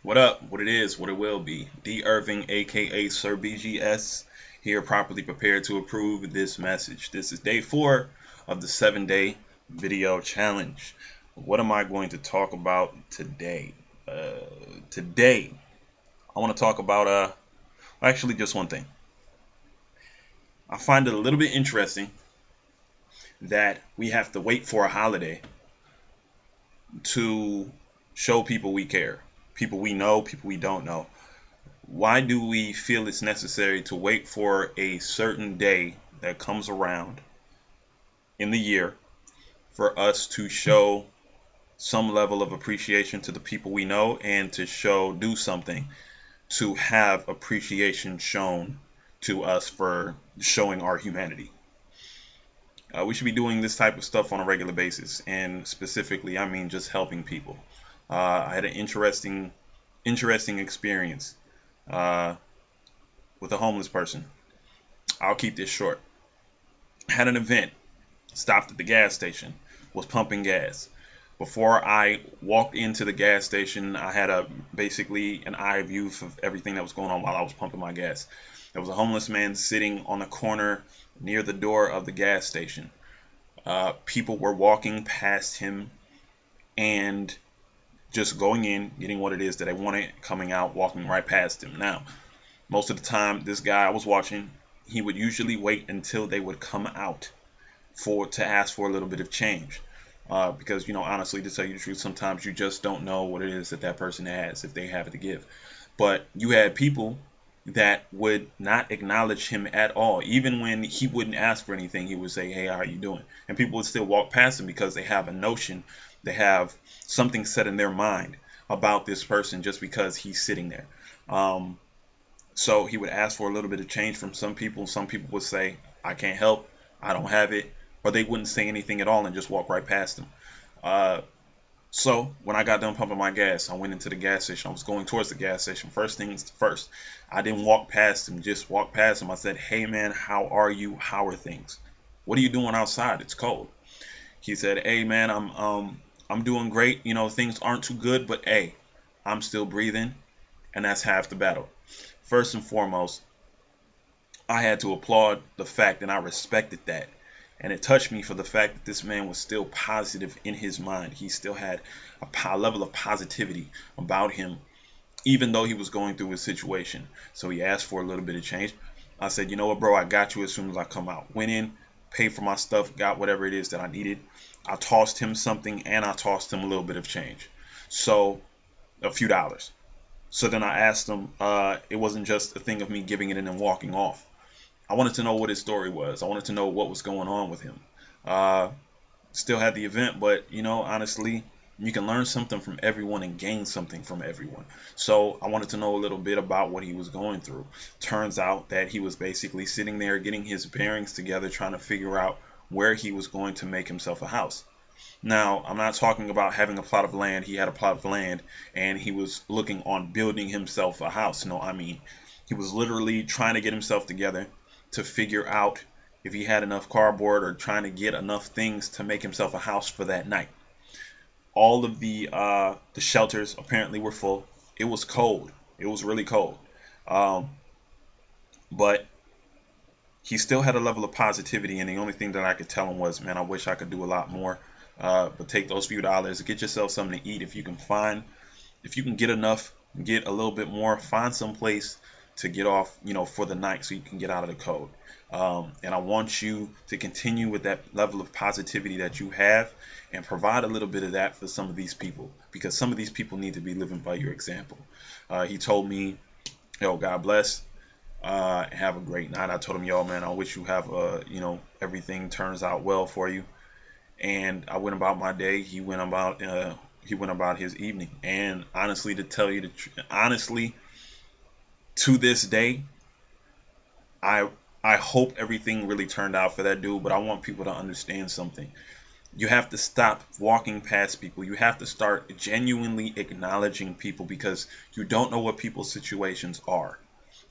What up? What it is, what it will be. D. Irving, aka Sir BGS, here properly prepared to approve this message. This is day 4 of the 7-day video challenge. What am I going to talk about today? Today, I want to talk about actually just one thing. I find it a little bit interesting that we have to wait for a holiday to show people we care, people we know, people we don't know. Why do we feel it's necessary to wait for a certain day that comes around in the year for us to show some level of appreciation to the people we know and to do something to have appreciation shown to us for showing our humanity? We should be doing this type of stuff on a regular basis, and specifically, I mean just helping people. I had an interesting experience uh, with a homeless person. I'll keep this short. Had an event, stopped at the gas station, was pumping gas. Before I walked into the gas station, I had a basically an eye view of everything that was going on while I was pumping my gas. There was a homeless man sitting on the corner near the door of the gas station. People were walking past him and just going in, getting what it is that they wanted, coming out, walking right past him. Now, most of the time, this guy I was watching, he would usually wait until they would come out to ask for a little bit of change. Because, honestly, to tell you the truth, sometimes you just don't know what it is that that person has if they have it to give. But you had people that would not acknowledge him at all. Even when he wouldn't ask for anything, he would say, "Hey, how are you doing?" And people would still walk past him because they have a notion, they have something set in their mind about this person just because he's sitting there. Um, so he would ask for a little bit of change from some people. Some people would say, "I can't help, I don't have it," or they wouldn't say anything at all and just walk right past him. Uh, so when I got done pumping my gas, I went into the gas station. I was going towards the gas station. First things first, I didn't walk past him, just walk past him. I said, "Hey man, how are you? How are things? What are you doing outside? It's cold." He said, "Hey man, I'm doing great. Things aren't too good, but hey, I'm still breathing, and that's half the battle." First and foremost, I had to applaud the fact, and I respected that. And it touched me for the fact that this man was still positive in his mind. He still had a level of positivity about him, even though he was going through his situation. So he asked for a little bit of change. I said, "You know what, bro? I got you as soon as I come out." Went in, paid for my stuff, got whatever it is that I needed. I tossed him something, and I tossed him a little bit of change. So a few dollars. So then I asked him, it wasn't just a thing of me giving it and then walking off. I wanted to know what his story was. I wanted to know what was going on with him. Uh, Still had the event, but honestly, you can learn something from everyone and gain something from everyone. So I wanted to know a little bit about what he was going through. Turns out that he was basically sitting there getting his bearings together, trying to figure out where he was going to make himself a house. Now, I'm not talking about having a plot of land. He had a plot of land and he was looking on building himself a house. No, I mean, he was literally trying to get himself together to figure out if he had enough cardboard or trying to get enough things to make himself a house for that night. All of the shelters apparently were full. It was cold. It was really cold. Um, but he still had a level of positivity, and the only thing that I could tell him was, "Man, I wish I could do a lot more. But take those few dollars, get yourself something to eat. If you can get enough, get a little bit more, find some place to get off, for the night so you can get out of the cold." And I want you to continue with that level of positivity that you have and provide a little bit of that for some of these people because some of these people need to be living by your example. He told me, "Yo, God bless. Have a great night." I told him, "Yo, man, I wish you have everything turns out well for you." And I went about my day. He went about his evening. And honestly, to tell you the truth, honestly, to this day, I I hope everything really turned out for that dude. But I want people to understand something. You have to stop walking past people. You have to start genuinely acknowledging people because you don't know what people's situations are,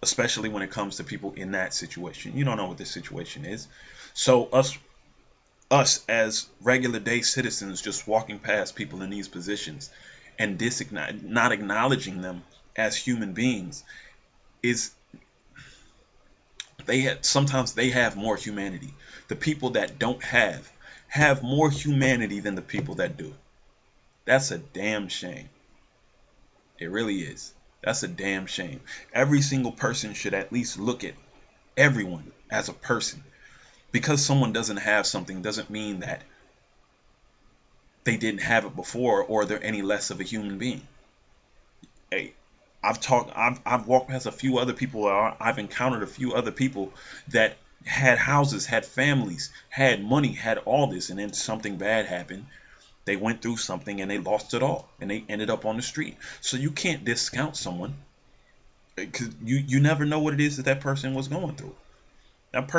especially when it comes to people in that situation. You don't know what this situation is. So us as regular day citizens just walking past people in these positions, and not acknowledging them as human beings is sometimes they have more humanity. The people that don't have more humanity than the people that do. That's a damn shame. It really is. That's a damn shame. Every single person should at least look at everyone as a person. Because someone doesn't have something doesn't mean that they didn't have it before or they're any less of a human being. Hey, I've walked past a few other people, or I've encountered a few other people that had houses, had families, had money, had all this, and then something bad happened. They went through something and they lost it all, and they ended up on the street. So you can't discount someone, because you never know what it is that that person was going through. That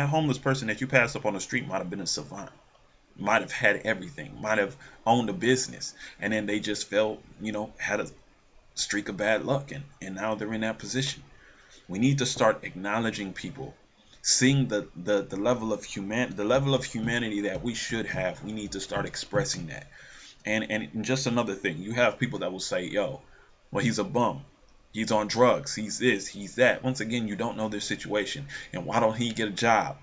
homeless person that you passed up on the street might have been a savant, might have had everything, might have owned a business, and then they just felt, had a streak of bad luck, and now they're in that position. We need to start acknowledging people, seeing the level of humanity that we should have. We need to start expressing that. And just another thing, you have people that will say, yo, well, he's a bum, he's on drugs, he's this, he's that. Once again, you don't know their situation, and why don't he get a job?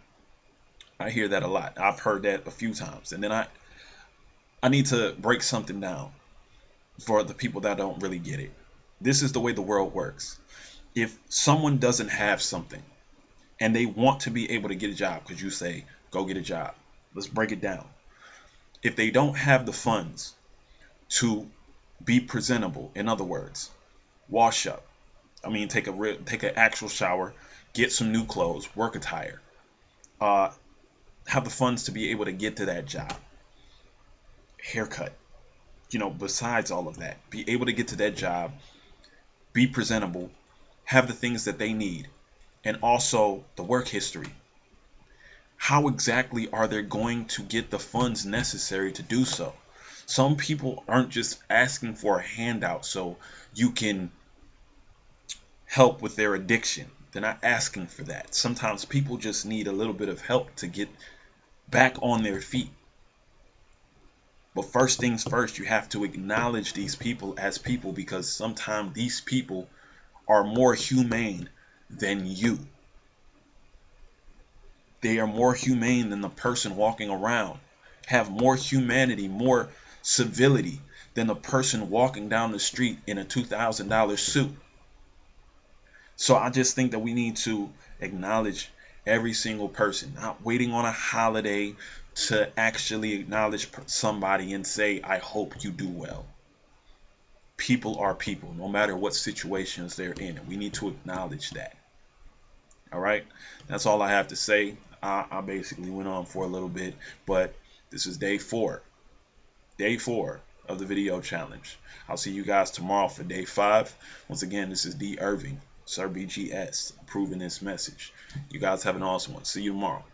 I hear that a lot. I've heard that a few times, and then I need to break something down for the people that don't really get it. This is the way the world works. If someone doesn't have something and they want to be able to get a job, because you say, go get a job. Let's break it down. If they don't have the funds to be presentable, in other words, wash up, take an actual shower, get some new clothes, work attire, have the funds to be able to get to that job, haircut, besides all of that, be able to get to that job, be presentable, have the things that they need, and also the work history. How exactly are they going to get the funds necessary to do so? Some people aren't just asking for a handout so you can help with their addiction. They're not asking for that. Sometimes people just need a little bit of help to get back on their feet. But first things first, you have to acknowledge these people as people, because sometimes these people are more humane than you. They are more humane than the person walking around, have more humanity, more civility than the person walking down the street in a $2,000 suit. So I just think that we need to acknowledge every single person, not waiting on a holiday to actually acknowledge somebody and say, I hope you do well. People are people, no matter what situations they're in, and we need to acknowledge that. All right, that's all I have to say. I basically went on for a little bit, but this is day four of the video challenge. I'll see you guys tomorrow for day 5. Once again, this is D Irving, Sir BGS, approving this message. You guys have an awesome one. See you tomorrow.